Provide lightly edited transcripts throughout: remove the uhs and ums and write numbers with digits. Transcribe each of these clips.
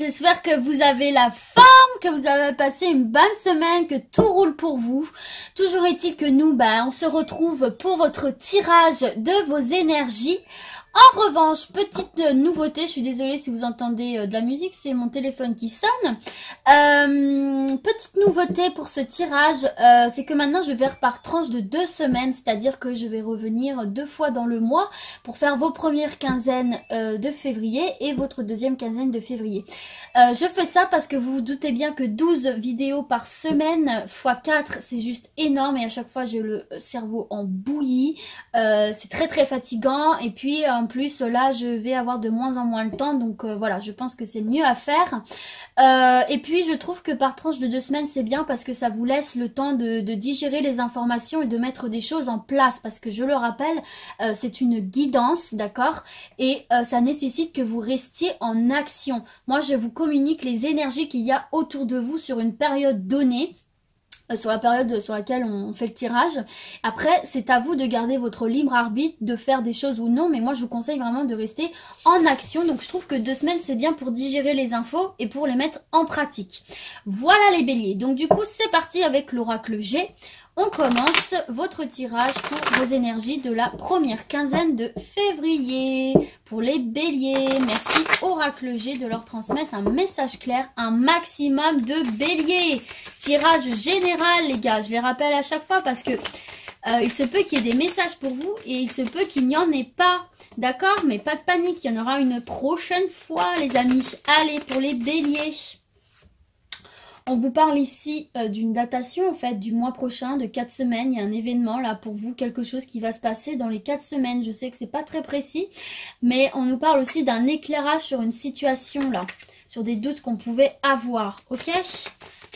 j'espère que vous avez la forme, que vous avez passé une bonne semaine, que tout roule pour vous. Toujours est-il que nous, on se retrouve pour votre tirage de vos énergies. En revanche, petite nouveauté, je suis désolée si vous entendez de la musique, c'est mon téléphone qui sonne. Petite nouveauté pour ce tirage, c'est que maintenant je vais par tranche de 2 semaines, c'est-à-dire que je vais revenir 2 fois dans le mois pour faire vos premières quinzaines de février et votre deuxième quinzaine de février. Je fais ça parce que vous vous doutez bien que 12 vidéos par semaine x 4, c'est juste énorme et à chaque fois j'ai le cerveau en bouillie. C'est très fatigant et puis en plus là je vais avoir de moins en moins le temps, donc voilà, je pense que c'est le mieux à faire. Et puis je trouve que par tranche de 2 semaines c'est bien parce que ça vous laisse le temps de digérer les informations et de mettre des choses en place, parce que je le rappelle, c'est une guidance, d'accord, et ça nécessite que vous restiez en action. Moi je vous communique les énergies qu'il y a autour de vous sur une période donnée, sur la période sur laquelle on fait le tirage. Après, c'est à vous de garder votre libre arbitre, de faire des choses ou non, mais moi je vous conseille vraiment de rester en action. Donc je trouve que 2 semaines c'est bien pour digérer les infos et pour les mettre en pratique. Voilà les béliers, donc du coup c'est parti avec l'oracle G. On commence votre tirage pour vos énergies de la première quinzaine de février. Pour les béliers, merci Oracle G de leur transmettre un message clair, un maximum de béliers. Tirage général les gars, je les rappelle à chaque fois parce que il se peut qu'il y ait des messages pour vous et il se peut qu'il n'y en ait pas. D'accord? Mais pas de panique, il y en aura une prochaine fois les amis. Allez, pour les béliers. On vous parle ici d'une datation en fait du mois prochain, de 4 semaines. Il y a un événement là pour vous, quelque chose qui va se passer dans les 4 semaines. Je sais que c'est pas très précis, mais on nous parle aussi d'un éclairage sur une situation là, sur des doutes qu'on pouvait avoir, ok?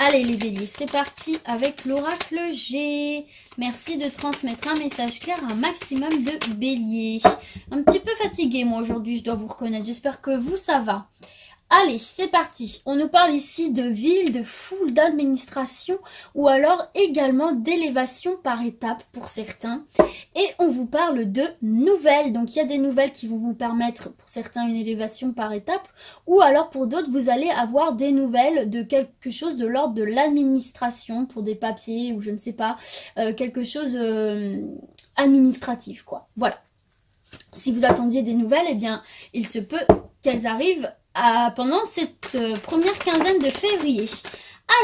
Allez les béliers, c'est parti avec l'oracle G. Merci de transmettre un message clair à un maximum de béliers. Un petit peu fatiguée moi aujourd'hui, je dois vous reconnaître. J'espère que vous, ça va. Allez, c'est parti. On nous parle ici de ville, de foule, d'administration ou alors également d'élévation par étapes pour certains. Et on vous parle de nouvelles. Donc, il y a des nouvelles qui vont vous permettre pour certains une élévation par étapes ou alors pour d'autres, vous allez avoir des nouvelles de quelque chose de l'ordre de l'administration pour des papiers ou je ne sais pas, quelque chose administratif quoi. Voilà. Si vous attendiez des nouvelles, eh bien, il se peut qu'elles arrivent pendant cette première quinzaine de février.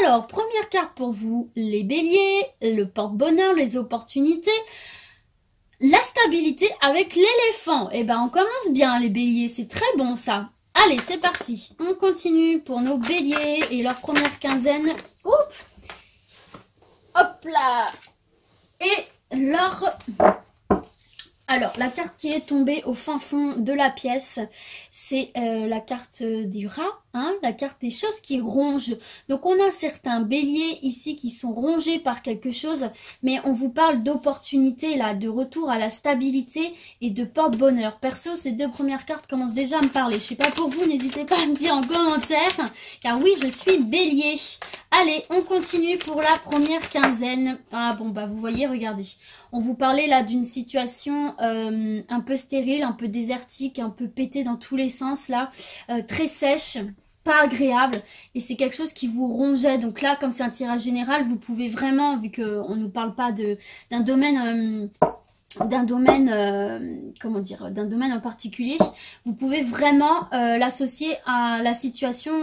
Alors, première carte pour vous, les béliers, le porte-bonheur, les opportunités, la stabilité avec l'éléphant. Eh ben, on commence bien les béliers, c'est très bon ça. Allez, c'est parti. On continue pour nos béliers et leur première quinzaine. Oups. Hop là. Et leur... Alors, la carte qui est tombée au fin fond de la pièce, c'est la carte du rat, hein, la carte des choses qui rongent. Donc, on a certains béliers ici qui sont rongés par quelque chose, mais on vous parle d'opportunités, là, de retour à la stabilité et de porte-bonheur. Perso, ces 2 premières cartes commencent déjà à me parler. Je sais pas pour vous, n'hésitez pas à me dire en commentaire, car oui, je suis bélier. Allez, on continue pour la première quinzaine. Ah bon, bah vous voyez, regardez. On vous parlait là d'une situation un peu stérile, un peu désertique, un peu pétée dans tous les sens là, très sèche, pas agréable. Et c'est quelque chose qui vous rongeait. Donc là, comme c'est un tirage général, vous pouvez vraiment, vu qu'on ne nous parle pas d'un domaine... comment dire, d'un domaine en particulier, vous pouvez vraiment l'associer à la situation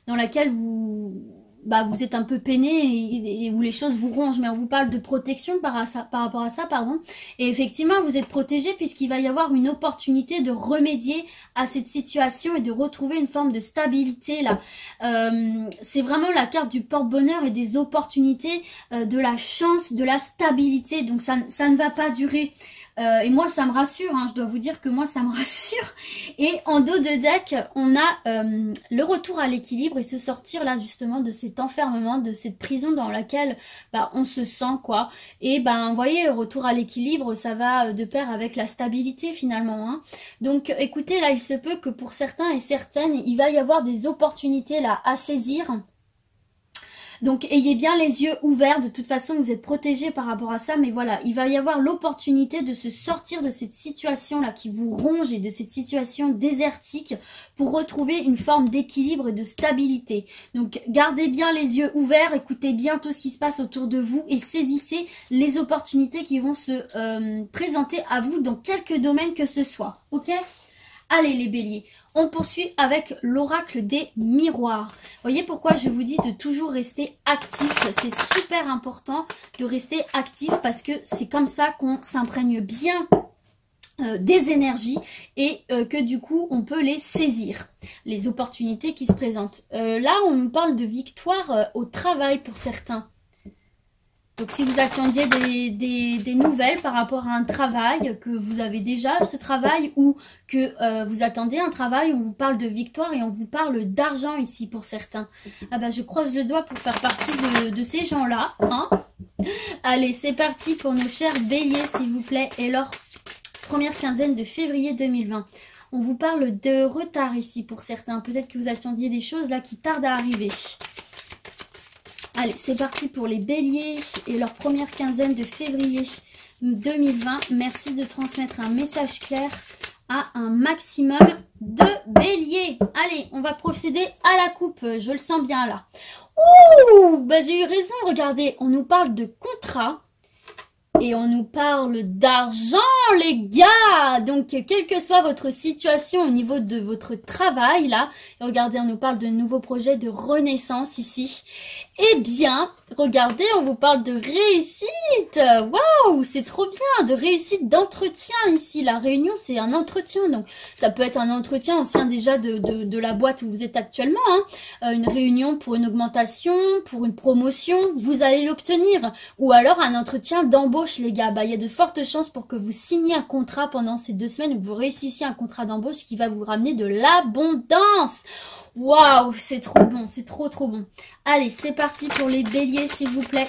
dans laquelle vous êtes un peu peiné et où les choses vous rongent, mais on vous parle de protection par rapport à ça, pardon. Et effectivement, vous êtes protégé puisqu'il va y avoir une opportunité de remédier à cette situation et de retrouver une forme de stabilité là. C'est vraiment la carte du porte-bonheur et des opportunités, de la chance, de la stabilité. Donc ça ne va pas durer. Et moi ça me rassure, hein, je dois vous dire que moi ça me rassure. Et en dos de deck on a le retour à l'équilibre et se sortir là justement de cet enfermement, de cette prison dans laquelle on se sent quoi. Et vous voyez, le retour à l'équilibre ça va de pair avec la stabilité finalement, hein. Donc écoutez, là il se peut que pour certains et certaines il va y avoir des opportunités là à saisir. Donc ayez bien les yeux ouverts, de toute façon vous êtes protégés par rapport à ça, mais voilà, il va y avoir l'opportunité de se sortir de cette situation-là qui vous ronge et de cette situation désertique pour retrouver une forme d'équilibre et de stabilité. Donc gardez bien les yeux ouverts, écoutez bien tout ce qui se passe autour de vous et saisissez les opportunités qui vont se présenter à vous dans quelque domaine que ce soit, ok ? Allez les béliers, on poursuit avec l'oracle des miroirs. Voyez pourquoi je vous dis de toujours rester actif. C'est super important de rester actif parce que c'est comme ça qu'on s'imprègne bien des énergies et que du coup on peut les saisir, les opportunités qui se présentent. Là on nous parle de victoire au travail pour certains. Donc si vous attendiez des nouvelles par rapport à un travail, que vous avez déjà ce travail ou que vous attendez un travail, on vous parle de victoire et on vous parle d'argent ici pour certains. Ah bah je croise le doigt pour faire partie de ces gens-là. Hein. Allez, c'est parti pour nos chers béliers s'il vous plaît et leur première quinzaine de février 2020. On vous parle de retard ici pour certains. Peut-être que vous attendiez des choses là qui tardent à arriver. Allez, c'est parti pour les béliers et leur première quinzaine de février 2020. Merci de transmettre un message clair à un maximum de béliers. Allez, on va procéder à la coupe. Je le sens bien là. Ouh, bah j'ai eu raison, regardez. On nous parle de contrat et on nous parle d'argent, les gars. Donc, quelle que soit votre situation au niveau de votre travail, là, regardez, on nous parle de nouveaux projets de renaissance ici. Eh bien, regardez, on vous parle de réussite. Waouh, c'est trop bien, de réussite d'entretien ici. La réunion, c'est un entretien. Donc, ça peut être un entretien ancien déjà de la boîte où vous êtes actuellement. Hein. Une réunion pour une augmentation, pour une promotion, vous allez l'obtenir. Ou alors un entretien d'embauche, les gars. Bah, il y a de fortes chances pour que vous signiez un contrat pendant ces 2 semaines ou que vous réussissiez un contrat d'embauche qui va vous ramener de l'abondance. Waouh, c'est trop bon, c'est trop bon. Allez, c'est parti pour les béliers, s'il vous plaît.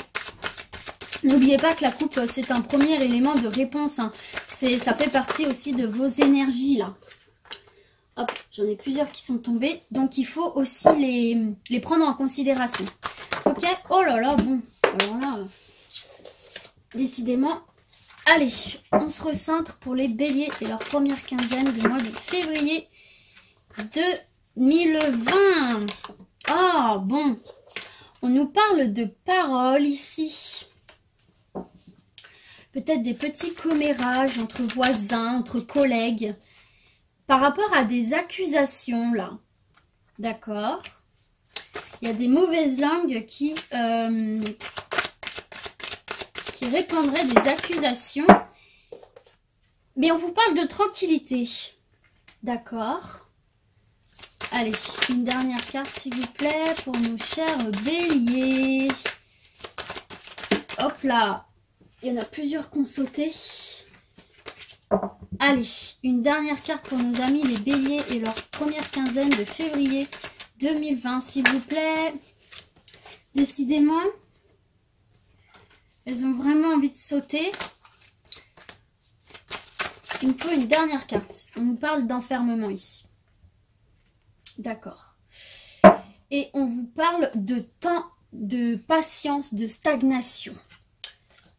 N'oubliez pas que la coupe, c'est un premier élément de réponse. Hein. Ça fait partie aussi de vos énergies, là. Hop, j'en ai plusieurs qui sont tombés. Donc, il faut aussi les prendre en considération. Ok, oh là là, bon. Alors là, décidément. Allez, on se recentre pour les béliers et leur première quinzaine du mois de février 2020. Ah, bon. On nous parle de paroles ici. Peut-être des petits commérages entre voisins, entre collègues. Par rapport à des accusations, là. D'accord. Il y a des mauvaises langues qui répandraient des accusations. Mais on vous parle de tranquillité. D'accord. Allez, une dernière carte s'il vous plaît pour nos chers béliers. Hop là, il y en a plusieurs qui ont sauté. Allez, une dernière carte pour nos amis les béliers et leur première quinzaine de février 2020 s'il vous plaît. Décidément, elles ont vraiment envie de sauter. Il me faut une dernière carte. On nous parle d'enfermement ici. D'accord. Et on vous parle de temps, de patience, de stagnation.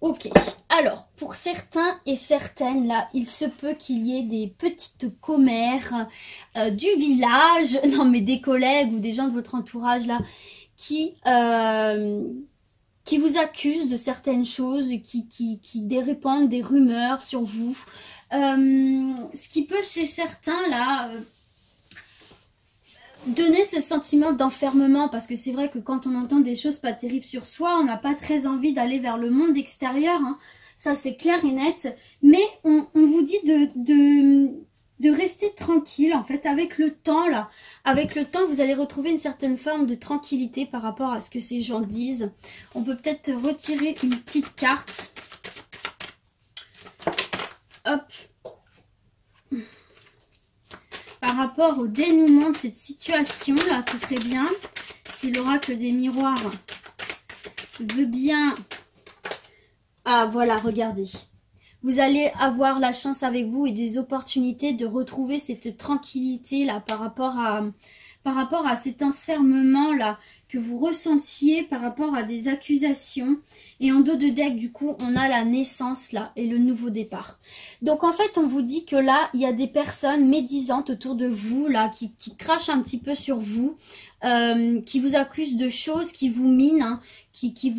Ok. Alors, pour certains et certaines, là, il se peut qu'il y ait des petites commères du village, non mais des collègues ou des gens de votre entourage, là, qui vous accusent de certaines choses, qui répandent des rumeurs sur vous. Ce qui peut, chez certains, là... donner ce sentiment d'enfermement, parce que c'est vrai que quand on entend des choses pas terribles sur soi, on n'a pas très envie d'aller vers le monde extérieur, hein. Ça c'est clair et net, mais on vous dit de rester tranquille en fait, avec le temps là, avec le temps vous allez retrouver une certaine forme de tranquillité par rapport à ce que ces gens disent. On peut peut-être retirer une petite carte, hop. Par rapport au dénouement de cette situation, là, ce serait bien si l'oracle des miroirs veut bien... Ah, voilà, regardez. Vous allez avoir la chance avec vous et des opportunités de retrouver cette tranquillité, là, par rapport par rapport à cet enfermement-là que vous ressentiez par rapport à des accusations. Et en dos de deck, du coup, on a la naissance là et le nouveau départ. Donc en fait, on vous dit que là, il y a des personnes médisantes autour de vous là qui crachent un petit peu sur vous, qui vous accusent de choses, qui vous minent, hein, qui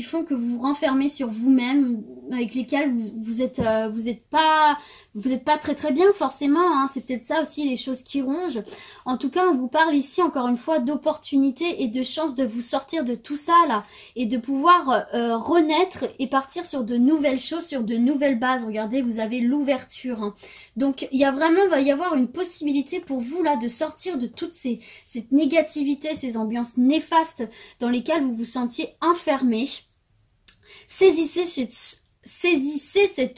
font que vous vous renfermez sur vous-même, avec lesquels vous êtes pas très bien forcément, hein. C'est peut-être ça aussi les choses qui rongent. En tout cas, on vous parle ici encore une fois d'opportunités et de chances de vous sortir de tout ça là et de pouvoir renaître et partir sur de nouvelles choses, sur de nouvelles bases. Regardez, vous avez l'ouverture, hein. Donc il y a vraiment, va y avoir une possibilité pour vous là de sortir de toute cette négativité, ces ambiances néfastes dans lesquelles vous vous sentiez enfermé. Saisissez cette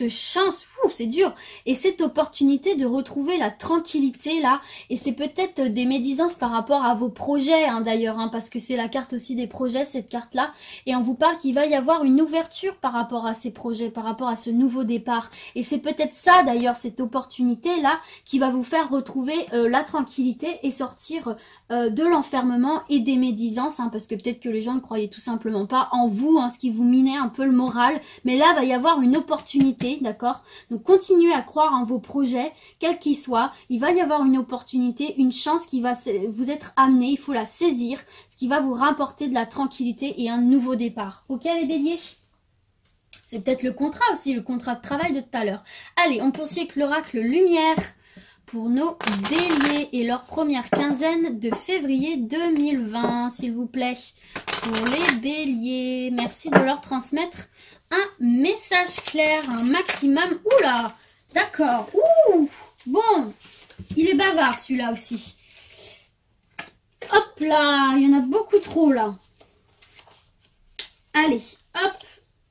chance, c'est dur, et cette opportunité de retrouver la tranquillité là, et c'est peut-être des médisances par rapport à vos projets, hein, d'ailleurs, hein, parce que c'est la carte aussi des projets, cette carte là, et on vous parle qu'il va y avoir une ouverture par rapport à ces projets, par rapport à ce nouveau départ, et c'est peut-être ça d'ailleurs, cette opportunité là, qui va vous faire retrouver la tranquillité et sortir de l'enfermement et des médisances, hein, parce que peut-être que les gens ne croyaient tout simplement pas en vous, hein, ce qui vous minait un peu le moral, mais là va y avoir une opportunité, d'accord? Donc continuez à croire en vos projets, quels qu'ils soient. Il va y avoir une opportunité, une chance qui va vous être amenée. Il faut la saisir, ce qui va vous rapporter de la tranquillité et un nouveau départ. Ok les béliers? C'est peut-être le contrat aussi, le contrat de travail de tout à l'heure. Allez, on poursuit avec l'oracle lumière pour nos béliers et leur première quinzaine de février 2020, s'il vous plaît. Pour les béliers, merci de leur transmettre un message clair, un maximum. Oula, d'accord. Ouh, bon, il est bavard celui-là aussi. Hop là, il y en a beaucoup trop là. Allez, hop,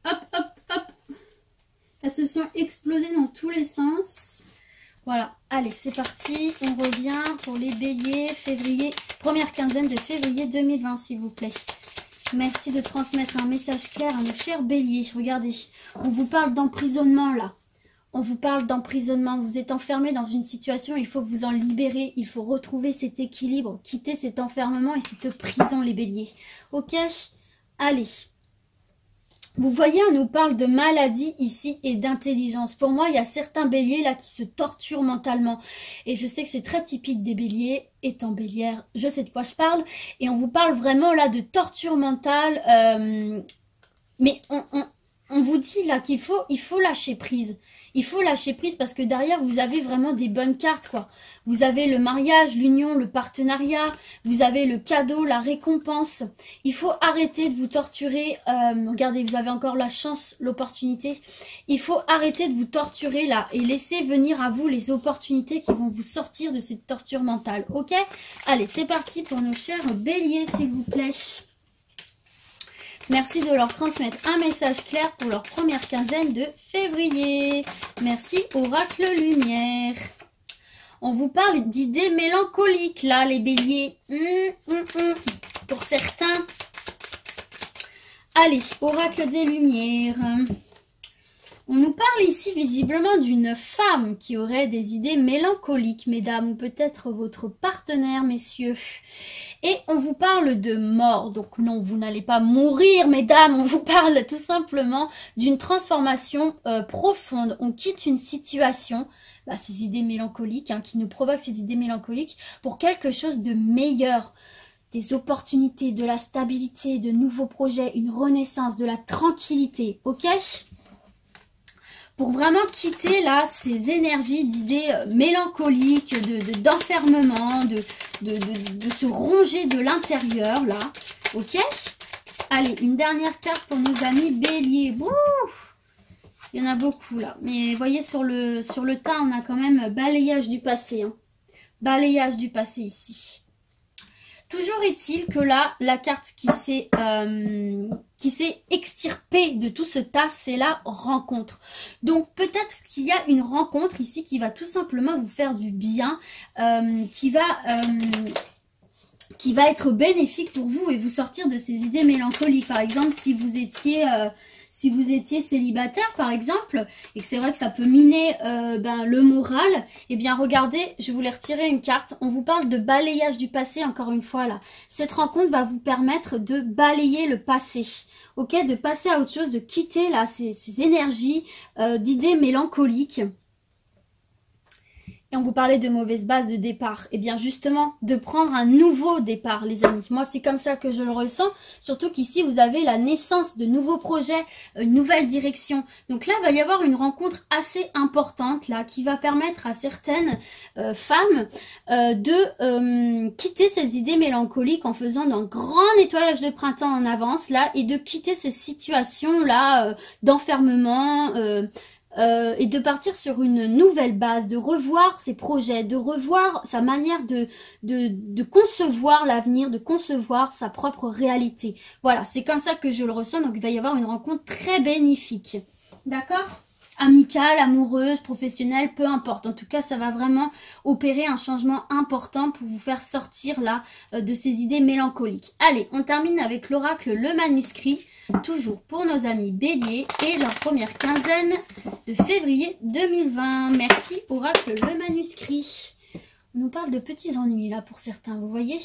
hop, hop, hop. Elles se sont explosées dans tous les sens. Voilà, allez, c'est parti. On revient pour les béliers, février, première quinzaine de février 2020, s'il vous plaît. Merci de transmettre un message clair à nos chers béliers. Regardez, on vous parle d'emprisonnement là. On vous parle d'emprisonnement. Vous êtes enfermé dans une situation, il faut vous en libérer. Il faut retrouver cet équilibre, quitter cet enfermement et cette prison, les béliers. Ok? Allez. Vous voyez, on nous parle de maladie ici et d'intelligence. Pour moi, il y a certains béliers là qui se torturent mentalement. Et je sais que c'est très typique des béliers. Étant bélière, je sais de quoi je parle. Et on vous parle vraiment là de torture mentale. Mais on vous dit là qu'il faut lâcher prise. Il faut lâcher prise parce que derrière, vous avez vraiment des bonnes cartes, quoi. Vous avez le mariage, l'union, le partenariat. Vous avez le cadeau, la récompense. Il faut arrêter de vous torturer. Regardez, vous avez encore la chance, l'opportunité. Il faut arrêter de vous torturer là et laisser venir à vous les opportunités qui vont vous sortir de cette torture mentale. Ok? Allez, c'est parti pour nos chers béliers, s'il vous plaît. Merci de leur transmettre un message clair pour leur première quinzaine de février. Merci, Oracle Lumière. On vous parle d'idées mélancoliques, là, les béliers. Pour certains. Allez, Oracle des Lumières. On nous parle ici visiblement d'une femme qui aurait des idées mélancoliques, mesdames, ou peut-être votre partenaire, messieurs. Et on vous parle de mort. Donc non, vous n'allez pas mourir, mesdames. On vous parle tout simplement d'une transformation profonde. On quitte une situation, ces idées mélancoliques, qui nous provoquent ces idées mélancoliques, pour quelque chose de meilleur. Des opportunités, de la stabilité, de nouveaux projets, une renaissance, de la tranquillité. Ok ? Pour vraiment quitter là ces énergies d'idées mélancoliques, d'enfermement, de se ronger de l'intérieur là. Ok? Allez, une dernière carte pour nos amis béliers. Ouh, il y en a beaucoup là. Mais vous voyez sur le tas, on a quand même balayage du passé. Hein. Balayage du passé ici. Toujours est-il que là, la carte qui s'est extirpée de tout ce tas, c'est la rencontre. Donc peut-être qu'il y a une rencontre ici qui va tout simplement vous faire du bien, qui va être bénéfique pour vous et vous sortir de ces idées mélancoliques. Par exemple, si vous étiez Si vous étiez célibataire par exemple, et que c'est vrai que ça peut miner le moral, eh bien regardez, je voulais retirer une carte. On vous parle de balayage du passé encore une fois là. Cette rencontre va vous permettre de balayer le passé. Ok, de passer à autre chose, de quitter là ces énergies d'idées mélancoliques. Et on vous parlait de mauvaise base de départ. Et bien justement, de prendre un nouveau départ, les amis. Moi, c'est comme ça que je le ressens. Surtout qu'ici, vous avez la naissance de nouveaux projets, une nouvelle direction. Donc là, il va y avoir une rencontre assez importante, là, qui va permettre à certaines femmes de quitter ces idées mélancoliques en faisant un grand nettoyage de printemps en avance, là, et de quitter ces situations-là d'enfermement, et de partir sur une nouvelle base, de revoir ses projets, de revoir sa manière de concevoir l'avenir, de concevoir sa propre réalité. Voilà, c'est comme ça que je le ressens, donc il va y avoir une rencontre très bénéfique. D'accord ? Amicale, amoureuse, professionnelle, peu importe. En tout cas, ça va vraiment opérer un changement important pour vous faire sortir là de ces idées mélancoliques. Allez, on termine avec l'oracle Le Manuscrit. Toujours pour nos amis Bélier et leur première quinzaine de février 2020. Merci Oracle Le Manuscrit. On nous parle de petits ennuis là pour certains, vous voyez,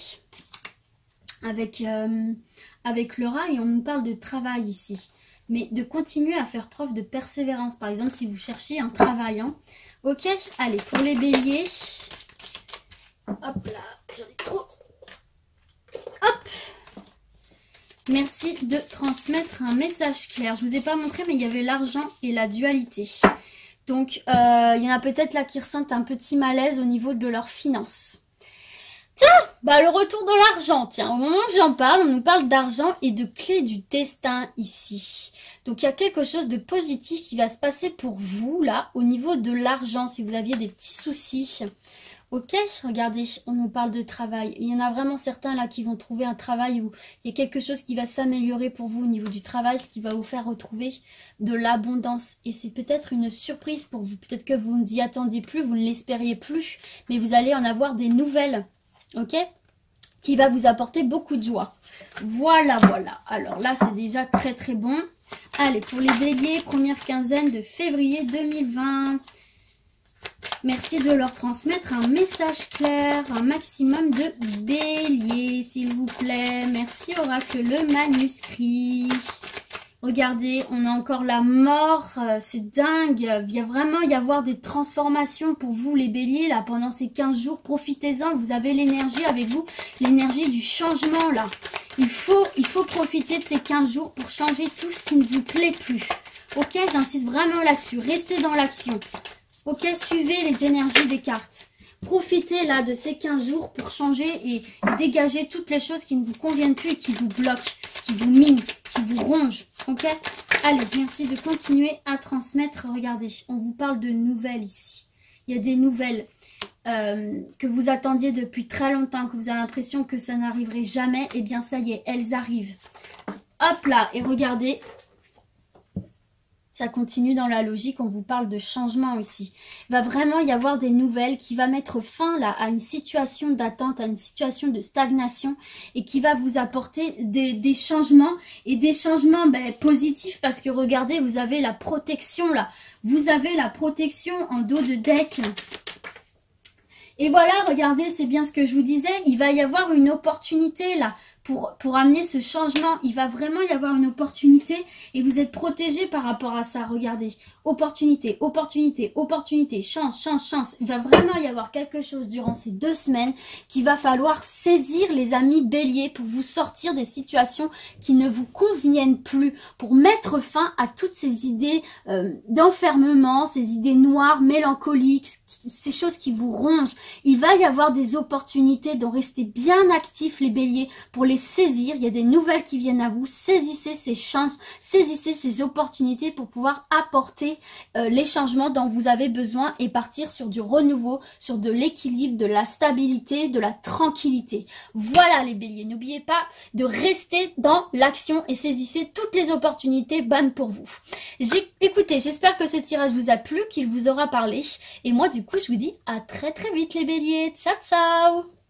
avec Laura, et on nous parle de travail ici. Mais de continuer à faire preuve de persévérance, par exemple si vous cherchez un travail. Hein. Ok, allez, pour les Béliers. Hop là, j'en ai trop. Hop. Merci de transmettre un message clair. Je ne vous ai pas montré, mais il y avait l'argent et la dualité. Donc, il y en a peut-être là qui ressentent un petit malaise au niveau de leurs finances. Tiens, le retour de l'argent. Tiens, au moment où j'en parle, on nous parle d'argent et de clé du destin ici. Donc, il y a quelque chose de positif qui va se passer pour vous, là, au niveau de l'argent, si vous aviez des petits soucis. Ok, regardez, on nous parle de travail. Il y en a vraiment certains là qui vont trouver un travail où il y a quelque chose qui va s'améliorer pour vous au niveau du travail, ce qui va vous faire retrouver de l'abondance. Et c'est peut-être une surprise pour vous. Peut-être que vous ne vous y attendiez plus, vous ne l'espériez plus, mais vous allez en avoir des nouvelles, ok, qui va vous apporter beaucoup de joie. Voilà, voilà. Alors là, c'est déjà très très bon. Allez, pour les Béliers, première quinzaine de février 2020. Merci de leur transmettre un message clair, un maximum de Bélier, s'il vous plaît. Merci Oracle Le Manuscrit. Regardez, on a encore la mort, c'est dingue. Il va vraiment y avoir des transformations pour vous les Béliers là pendant ces 15 jours. Profitez-en, vous avez l'énergie avec vous, l'énergie du changement là. Il faut profiter de ces 15 jours pour changer tout ce qui ne vous plaît plus. Ok, j'insiste vraiment là-dessus, restez dans l'action. Ok, suivez les énergies des cartes. Profitez là de ces 15 jours pour changer et dégager toutes les choses qui ne vous conviennent plus et qui vous bloquent, qui vous minent, qui vous rongent. Ok, allez, merci de continuer à transmettre. Regardez, on vous parle de nouvelles ici. Il y a des nouvelles que vous attendiez depuis très longtemps, que vous avez l'impression que ça n'arriverait jamais. Eh bien, ça y est, elles arrivent. Hop là, et regardez. Ça continue dans la logique, on vous parle de changement ici. Il va vraiment y avoir des nouvelles qui va mettre fin là à une situation d'attente, à une situation de stagnation et qui va vous apporter des changements et des changements positifs parce que regardez, vous avez la protection là. Vous avez la protection en dos de deck. Et voilà, regardez, c'est bien ce que je vous disais. Il va y avoir une opportunité là. Pour amener ce changement, il va vraiment y avoir une opportunité et vous êtes protégé par rapport à ça. Regardez, opportunité, opportunité, opportunité, chance, chance, chance. Il va vraiment y avoir quelque chose durant ces 2 semaines qu'il va falloir saisir les amis Bélier pour vous sortir des situations qui ne vous conviennent plus, pour mettre fin à toutes ces idées d'enfermement, ces idées noires, mélancoliques, ces choses qui vous rongent. Il va y avoir des opportunités, donc restez bien actifs les Béliers pour les saisir. Il y a des nouvelles qui viennent à vous. Saisissez ces chances, saisissez ces opportunités pour pouvoir apporter les changements dont vous avez besoin et partir sur du renouveau, sur de l'équilibre, de la stabilité, de la tranquillité. Voilà les Béliers, n'oubliez pas de rester dans l'action et saisissez toutes les opportunités bonnes pour vous. Écoutez, j'espère que ce tirage vous a plu, qu'il vous aura parlé et moi du coup je vous dis à très très vite les Béliers. Ciao ciao.